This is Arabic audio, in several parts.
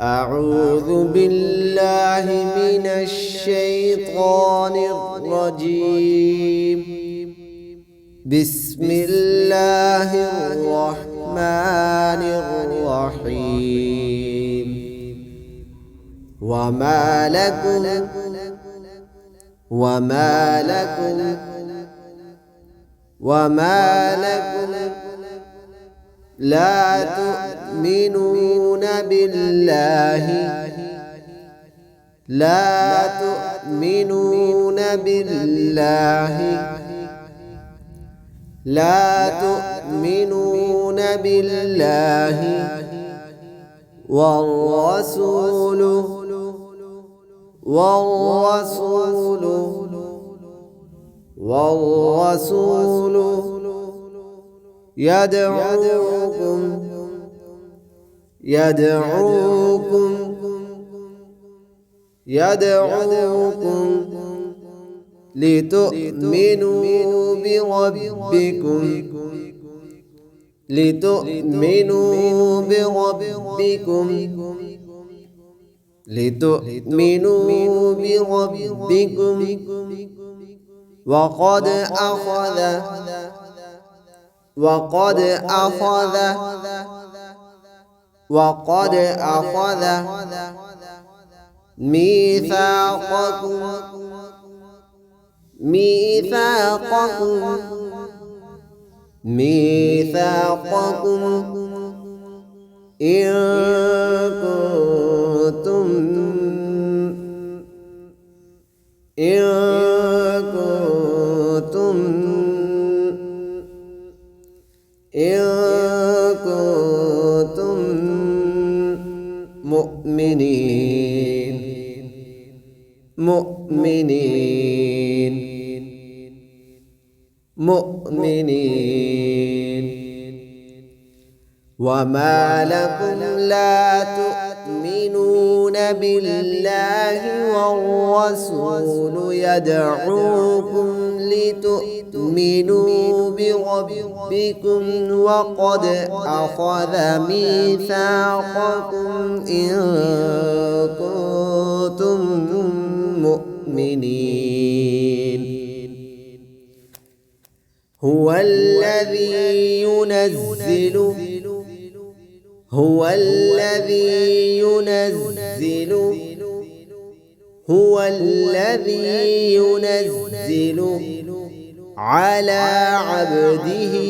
أعوذ بالله من الشيطان الرجيم. بسم الله الرحمن الرحيم. وما لكم لا تؤمنون بالله والرسول يدعوكم لتؤمنوا بربكم وقد أخذ ميثاقكم إن كنتم مؤمنين. وما لكم لا تؤمنون بالله والرسول يدعوكم لتؤمنوا بربكم وقد أخذ ميثاقكم إن كنتم مؤمنين. هو الذي ينزل على عبده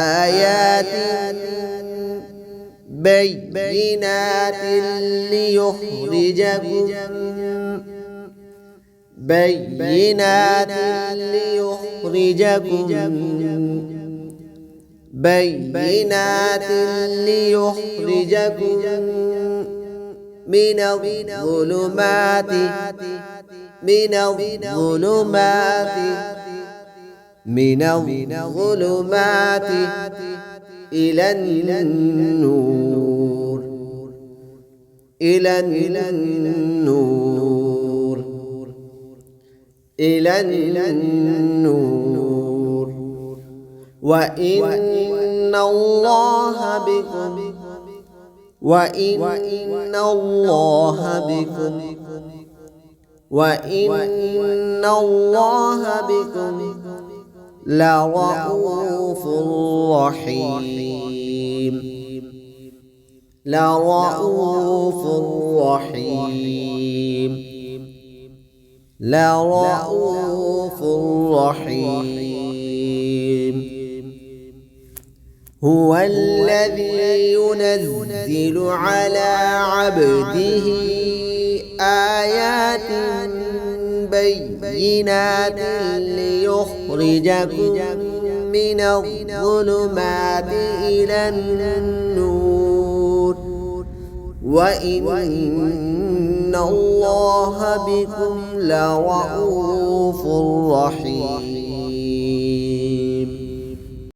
آيات بينات ليخرجكم من الظلمات إلى النور. وإن الله بكم لرؤوف رحيم. هو الذي ينزل على عبده آيات بينات ليخرجكم من الظلمات إلى النور. وإن الله بكم لرؤوف رحيم.